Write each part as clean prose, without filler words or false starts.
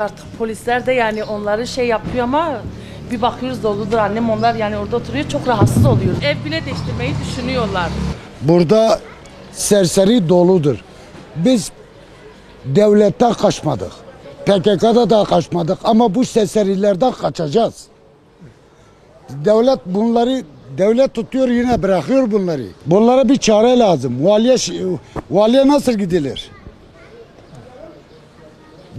artık polisler de yani onları şey yapıyor ama bir bakıyoruz doludur annem onlar yani orada oturuyor çok rahatsız oluyor. Ev bile değiştirmeyi düşünüyorlar. Burada serseri doludur. Biz devletten kaçmadık. PKK'da da kaçmadık ama bu serserilerden kaçacağız. Devlet tutuyor yine bırakıyor bunları. Bunlara bir çare lazım. Valiye nasıl gidilir?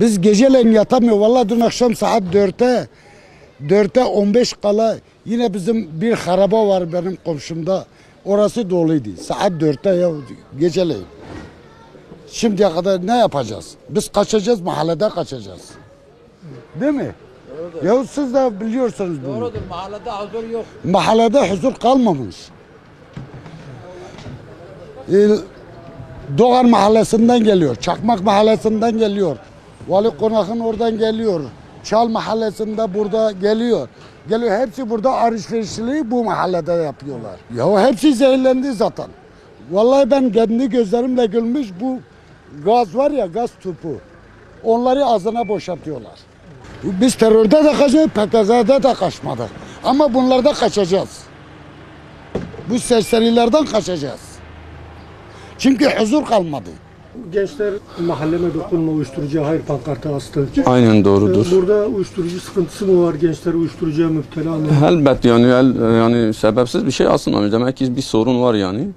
Biz geceleyin yatamıyor. Vallahi dün akşam saat 4'te 15 kala yine bizim bir haraba var benim komşumda. Orası doluydu. Saat 4'te ya geceleyin. Şimdiye kadar ne yapacağız? Biz kaçacağız, mahallede kaçacağız. Değil mi? Ya siz de biliyorsunuz bunu. Doğrudur, mahallede huzur yok. Mahallede huzur kalmamış. Doğan mahallesinden geliyor, Çakmak mahallesinden geliyor. Vali Konak'ın oradan geliyor. Çal mahallesinde burada geliyor. Hepsi burada alışverişliği bu mahallede yapıyorlar. Ya hepsi zehirlendi zaten. Vallahi ben kendi gözlerimle görmüş bu gaz var ya gaz tüpü. Onları ağzına boşaltıyorlar. Biz terörde de kaçmadık, PKK'da da kaçmadık. Ama bunlarda kaçacağız. Bu serserilerden kaçacağız. Çünkü huzur kalmadı. Gençler mahalleme dokunma, uyuşturucuya hayır pankartı astı. Aynen doğrudur. Burada uyuşturucu sıkıntısı mı var? Gençler uyuşturucuya müptela mı? Elbette yani sebepsiz bir şey aslında. Demek ki bir sorun var yani.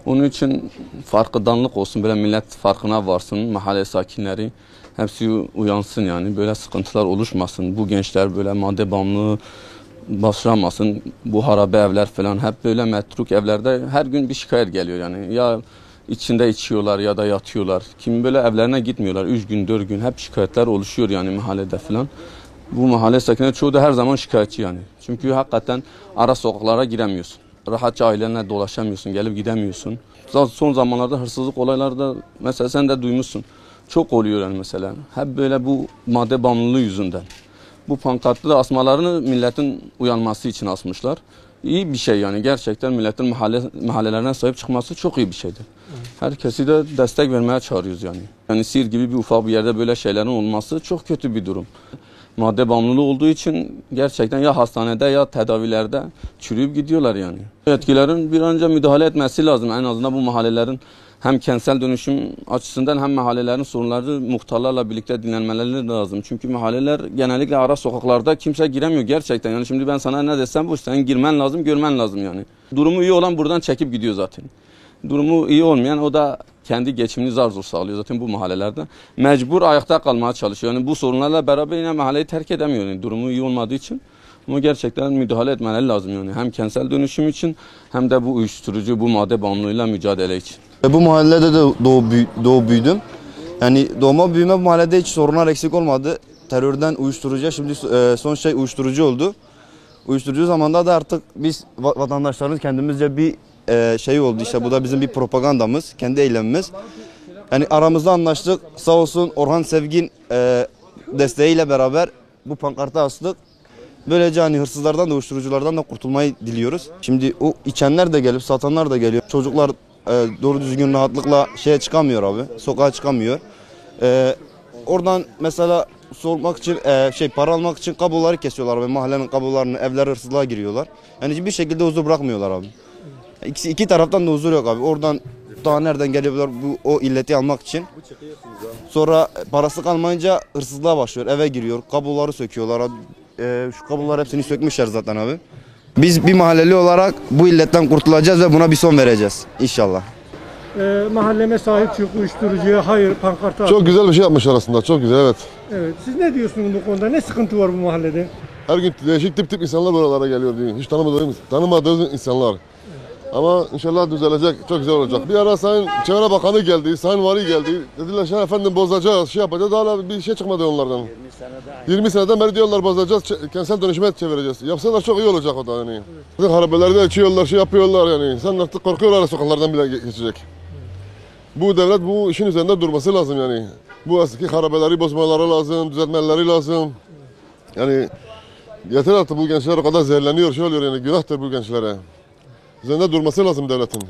Onun için farkındalık olsun, böyle millet farkına varsın, mahalle sakinleri hepsi uyansın yani. Böyle sıkıntılar oluşmasın. Bu gençler böyle madde bağımlılığı başlamasın. Bu harabe evler falan hep böyle metruk evlerde her gün bir şikayet geliyor yani. Ya içinde içiyorlar ya da yatıyorlar. Kimi böyle evlerine gitmiyorlar. 3 gün 4 gün hep şikayetler oluşuyor yani mahallede falan. Bu mahalle sakinleri çoğu da her zaman şikayetçi yani. Çünkü hakikaten ara sokaklara giremiyorsun. Rahatça ailenle dolaşamıyorsun, gelip gidemiyorsun. Son zamanlarda hırsızlık olayları da mesela sen de duymuşsun. Çok oluyor yani mesela. Hep böyle bu madde bağımlılığı yüzünden. Bu pankartlı da asmalarını milletin uyanması için asmışlar. İyi bir şey yani gerçekten milletin mahallelerine sahip çıkması çok iyi bir şeydir. Herkesi de destek vermeye çağırıyoruz yani. Yani Siirt gibi bir ufak bir yerde böyle şeylerin olması çok kötü bir durum. Madde bağımlılığı olduğu için gerçekten ya hastanede ya tedavilerde çürüyüp gidiyorlar yani. Yetkililerin bir an önce müdahale etmesi lazım. En azından bu mahallelerin hem kentsel dönüşüm açısından hem mahallelerin sorunları muhtarlarla birlikte dinlenmeleri lazım. Çünkü mahalleler genellikle ara sokaklarda kimse giremiyor gerçekten. Yani şimdi ben sana ne desem bu senin girmen lazım, görmen lazım yani. Durumu iyi olan buradan çekip gidiyor zaten. Durumu iyi olmayan o da kendi geçimini zar zor sağlıyor zaten bu mahallelerde. Mecbur ayakta kalmaya çalışıyor. Yani bu sorunlarla beraber yine mahalleyi terk edemiyor. Yani durumu iyi olmadığı için. Ama gerçekten müdahale etmeleri lazım yani. Hem kentsel dönüşüm için hem de bu uyuşturucu, bu madde bağımlılığıyla mücadele için. Bu mahallede de doğup büyüdüm. Yani doğma büyüme bu mahallede hiç sorunlar eksik olmadı. Terörden uyuşturucuya şimdi son şey uyuşturucu oldu. Uyuşturucu zamanda da artık biz vatandaşlarımız kendimizce bir şey oldu işte bu da bizim bir propagandamız, kendi eylemimiz. Yani aramızda anlaştık. Sağ olsun Orhan Sevgin desteğiyle beraber bu pankartı astık. Böylece hani hırsızlardan da uyuşturuculardan da kurtulmayı diliyoruz. Şimdi o içenler de gelip satanlar da geliyor. Çocuklar doğru düzgün rahatlıkla şeye çıkamıyor abi. Sokağa çıkamıyor. Oradan mesela sormak için para almak için kabloları kesiyorlar abi. Mahallenin kablolarını, evler hırsızlığa giriyorlar. Yani bir şekilde huzur bırakmıyorlar abi. İki taraftan da huzur yok abi. Oradan daha nereden geliyorlar o illeti almak için. Sonra parası kalmayınca hırsızlığa başlıyor. Eve giriyor. Kabloları söküyorlar. Şu kablolar hepsini sökmüşler zaten abi. Biz bir mahalleli olarak bu illetten kurtulacağız ve buna bir son vereceğiz inşallah. Mahalleme sahip çık, uyuşturucuya hayır pankartı astı. Çok güzel bir şey yapmışlar aslında. Çok güzel evet. Evet. Siz ne diyorsunuz bu konuda? Ne sıkıntı var bu mahallede? Her gün değişik tip insanlar buralara geliyor diyor. Hiç tanımadığımız insanlar. Ama inşallah düzelecek, çok güzel olacak. Bir ara Sayın Çevre Bakanı geldi, Sayın Vali geldi. Dediler efendim bozacağız, şey yapacağız. Daha bir şey çıkmadı onlardan. 20 seneden beri diyorlar bozacağız, kentsel dönüşüme çevireceğiz. Yapsalar çok iyi olacak o da yani. Evet. Harabelerde içiyorlar, şey yapıyorlar yani. Sen artık korkuyorlar sokaklardan bile geçecek. Bu devlet bu işin üzerinde durması lazım yani. Bu eski harabeleri bozmaları lazım, düzeltmeleri lazım. Yani yeter artık bu gençler o kadar zehirleniyor, şey oluyor yani günahtır bu gençlere. Üzerinde durması lazım devletin.